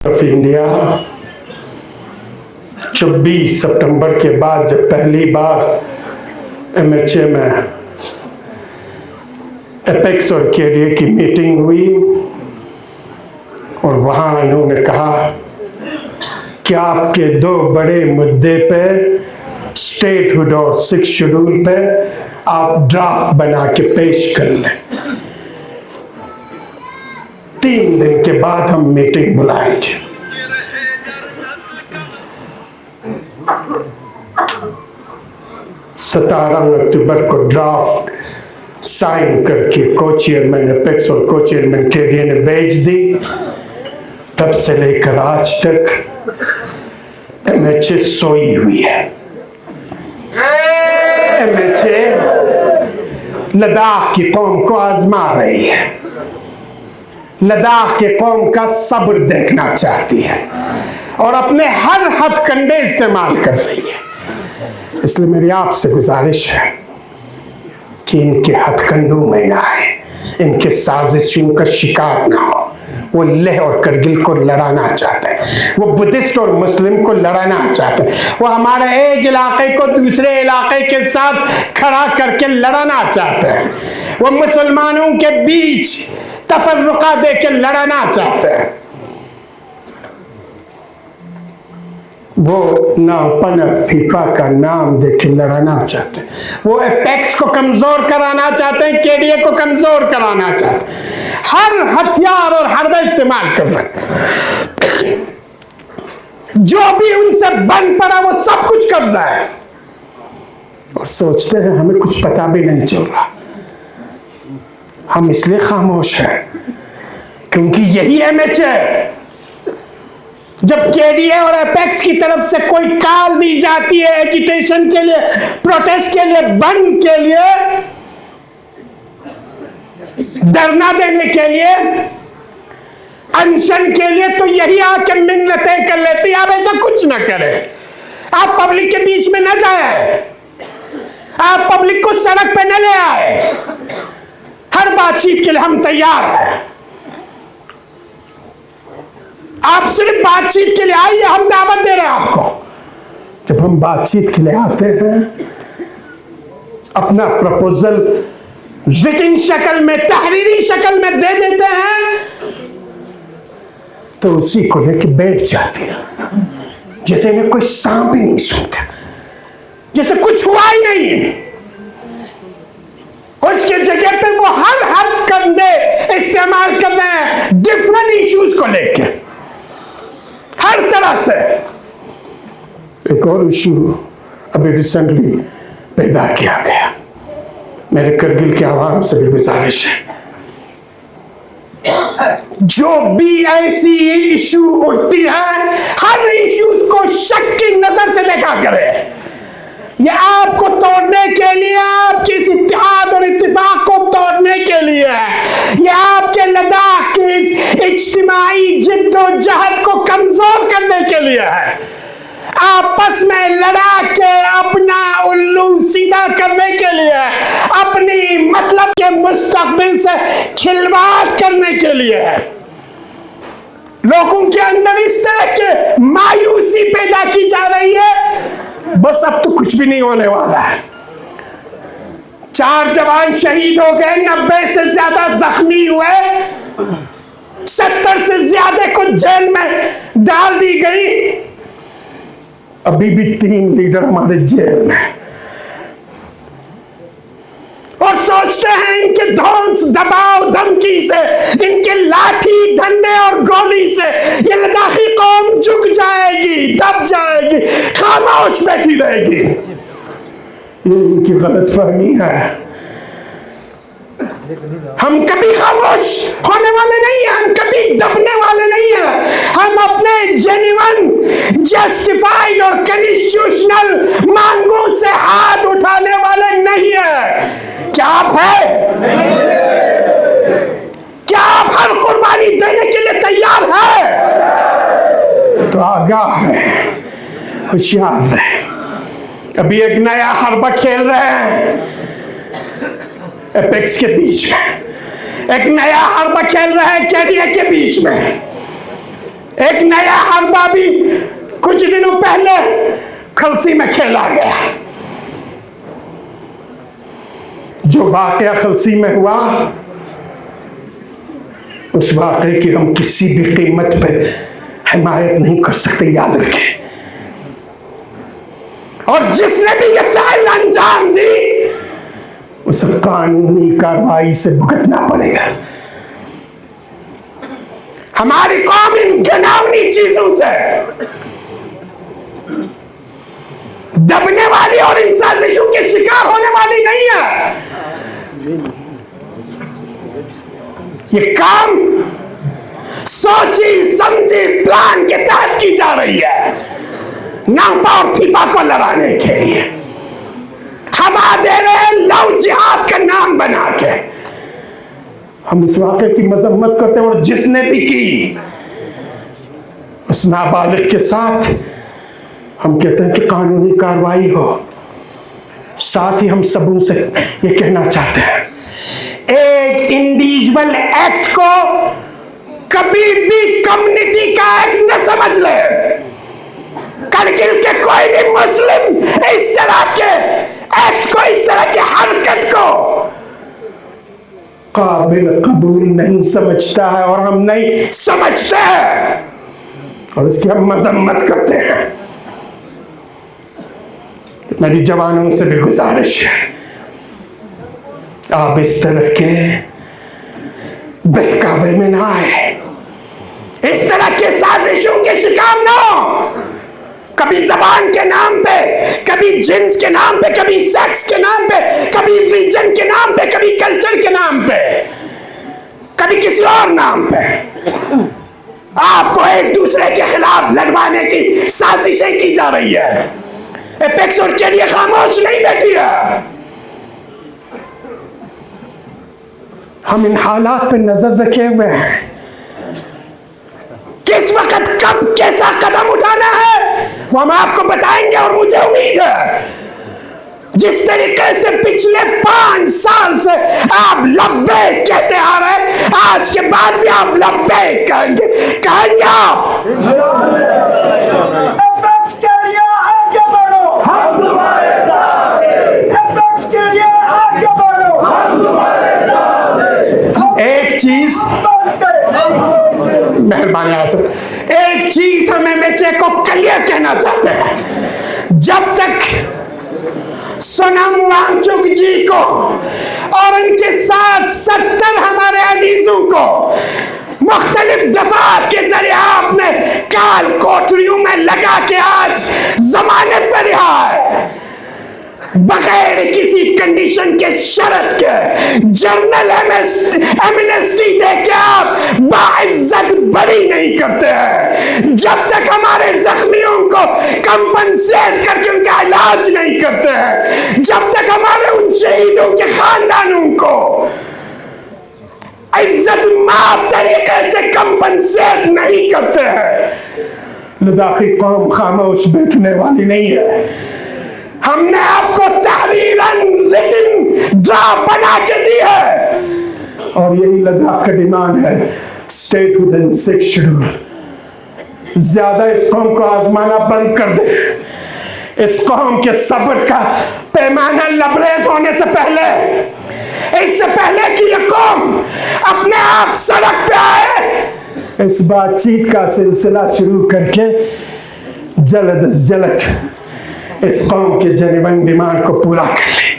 Of India 24 सितंबर के बाद जब पहली बार एमएचए में एपेक्स और केडीए की मीटिंग हुई और वहां इन्होंने कहा कि आपके दो बड़े मुद्दे पे स्टेटहुड और 6 शेड्यूल पे आप ड्राफ्ट बना के पेश कर लें। 3 दिन के बाद हम मीटिंग बुलाएंगे। सत्रह अक्टूबर को ड्राफ्ट साइन करके को चेयरमैन एपेक्स और को चेयरमैन केडीए ने भेज दी। तब से लेकर आज तक एमएचए सोई हुई है। एमएचए लद्दाख की कौम को आजमा रही है, लद्दाख के कौम का सब्र देखना चाहती है और अपने हर हथकंडे इस्तेमाल कर रही है। इसलिए मेरी आपसे गुजारिश है कि इनके हथकंडों में ना आए, इनके साजिशों का शिकार ना हो। वो लेह और करगिल को लड़ाना चाहते हैं, वो बुद्धिस्ट और मुस्लिम को लड़ाना चाहते हैं, वो हमारे एक इलाके को दूसरे इलाके के साथ खड़ा करके लड़ाना चाहते हैं, वो मुसलमानों के बीच तफर्रुका दे के लड़ाना चाहते हैं। वो नापन फीफा का नाम देके लड़ाना चाहते हैं, वो एपेक्स को कमजोर कराना चाहते हैं, केडीए को कमजोर कराना चाहते हैं। हर हथियार और हरबा इस्तेमाल कर रहे हैं, जो भी उनसे बन पड़ा वो सब कुछ कर रहा है और सोचते हैं हमें कुछ पता भी नहीं चल रहा। हम इसलिए खामोश हैं क्योंकि यही एमएचए है। जब केडीए और एपेक्स की तरफ से कोई कॉल दी जाती है एजिटेशन के लिए, प्रोटेस्ट के लिए, बंद के लिए, धरना देने के लिए, अनशन के लिए, तो यही आके मिन्नतें कर लेती है आप ऐसा कुछ ना करें, आप पब्लिक के बीच में न जाए, आप पब्लिक को सड़क पे न ले आए। हर बातचीत के लिए हम तैयार हैं, आप सिर्फ बातचीत के लिए आइए, हम दावत दे रहे हैं आपको। जब हम बातचीत के लिए आते हैं, अपना प्रपोजल रिटन शक्ल में, तहरीरी शक्ल में दे देते हैं, तो उसी को लेके बैठ जाते हैं जैसे इन्हें कोई सांप ही नहीं सुनता, जैसे कुछ हुआ ही नहीं। उसके जगह पे वो हर कंधे इस्तेमाल कर रहे हैं डिफरेंट इश्यूज को लेके, हर तरह से। एक और इशू अभी रिसेंटली पैदा किया गया, मेरे करगिल के आवाम से भी गुजारिश है, जो भी ऐसी इशू उठती है हर इश्यूज को शक की नजर से देखा करे। ये आपको तोड़ने के लिए, आपके इस इत्तेहाद और इत्तिफाक को तोड़ने के लिए है। ये आपके लद्दाख की इस इज्तिमाई जिद्दोजहद को कमजोर करने के लिए है। आपस में लड़ा के अपना उल्लू सीधा करने के लिए है, अपनी मतलब के मुस्तकबिल से खिलवाड़ करने के लिए है। लोगों के अंदर इस तरह के मायूसी पैदा की जा रही है, बस अब तो कुछ भी नहीं होने वाला है। 4 जवान शहीद हो गए, 90 से ज्यादा जख्मी हुए, 70 से ज्यादा को जेल में डाल दी गई। अभी भी 3 लीडर हमारे जेल में, और सोचते हैं इनके धौंस, दबाव, धमकी से, इनके लाठी, डंडे और गोली से ये लद्दाखी कौम झुक जाएगी, दब जाएगी, खामोश बैठी रहेगी। ये इनकी गलतफहमी है। हम कभी खामोश होने वाले नहीं हैं, हम कभी दबने वाले नहीं हैं। हम अपने जेन्युइन, जस्टिफाइड और कॉन्स्टिट्यूशनल मांगों से हाथ उठाने वाले नहीं हैं। क्या आप है? क्या आप हर कुर्बानी देने के लिए तैयार है? तो आगाह रहे, होशियार रहे। अभी एक नया हरबा खेल रहे हैं एपेक्स के बीच में, एक नया हरबा खेल रहे हैं केडीए के बीच में। एक नया हरबा भी कुछ दिनों पहले खलसी में खेला गया। जो वाकया खलसी में हुआ, उस वाकये की हम किसी भी कीमत पे हिमायत नहीं कर सकते, याद रखें। और जिसने भी ये फाइल अंजाम दी, उसे कानूनी कार्रवाई से भुगतना पड़ेगा। हमारी कौम इन घिनौनी चीजों से दबने वाली और इन साजिशों के शिकार होने वाली नहीं है। ये काम सोची समझी प्लान के तहत की जा रही है, नापा और थीपा को लड़ाने के लिए। हवा दे रहे हैं लव जिहाद का नाम बना के। हम इस वाक़े की मजम्मत करते हैं, और जिसने भी की उस नाबालिग के साथ हम कहते हैं कि कानूनी कार्रवाई हो। साथ ही हम सबों से ये कहना चाहते हैं, एक इंडिविजुअल एक्ट को कभी भी कम्युनिटी का एक्ट न समझ ले। करगिल के कोई भी मुस्लिम इस तरह के एक्ट को, इस तरह की हरकत को काबिल कबूल नहीं समझता है, और हम नहीं समझते हैं, और इसकी हम मजम्मत करते हैं। मेरी जवानों से भी गुजारिश है, आप इस तरह के बहकावे में ना आए, इस तरह के साजिशों के शिकार ना हो। कभी जबान के नाम पे, कभी जिन्स के नाम पे, कभी सेक्स के नाम पे, कभी रीजन के नाम पे, कभी कल्चर के नाम पे, कभी किसी और नाम पे आपको एक दूसरे के खिलाफ लड़वाने की साजिशें की जा रही है। एपेक्स और के लिए खामोश नहीं बैठी है। हम इन हालात पे नजर रखे हुए हैं, किस वक्त कब कैसा कदम उठाना है वो हम आपको बताएंगे। और मुझे उम्मीद है जिस तरीके से पिछले 5 साल से आप लब्बैक कहते आ रहे, आज के बाद भी आप लब्बैक कहेंगे आप। आगे बढ़ो, हम तुम्हारे साथ हैं। आगे बढ़ो, हम तुम्हारे साथ हैं। एक चीज मेहरबानी आसर, एक चीज हमें मेचे को क्लियर कहना चाहते हैं, जब तक सोनम वांगचुक जी को और उनके साथ 70 हमारे अजीजों को मुख्तलिफ दफात के जरिए आपने काल कोठरियों में लगा के आज जमानत पर रिहा है, बगैर किसी कंडीशन के, शर्त के, जर्नल एमनेस्टी देके आप बाइज्जत बरी नहीं करते हैं। जब तक हमारे जख्मियों को कंपनसेट करके उनका इलाज नहीं करते हैं, जब तक हमारे उन शहीदों के खानदानों को इज्जत माफ तरीके से कंपनसेट नहीं करते हैं, लद्दाखी कौम खामोश बैठने वाली नहीं है। हमने आपको तहरीरन रिटन ड्राफ्ट बना के दी है, और यही लद्दाख का डिमांड है, स्टेट विदिन 6 शेड्यूल। ज्यादा इस कौम को आजमाना बंद कर दे। इस कौम के सब्र का पैमाना लबरेज होने से पहले, इससे पहले कि ये कौम अपने आप सड़क पे आए, इस बातचीत का सिलसिला शुरू करके जल्द अज जल्द इस कौम के जेन्युइन डिमांड को पूरा कर ले।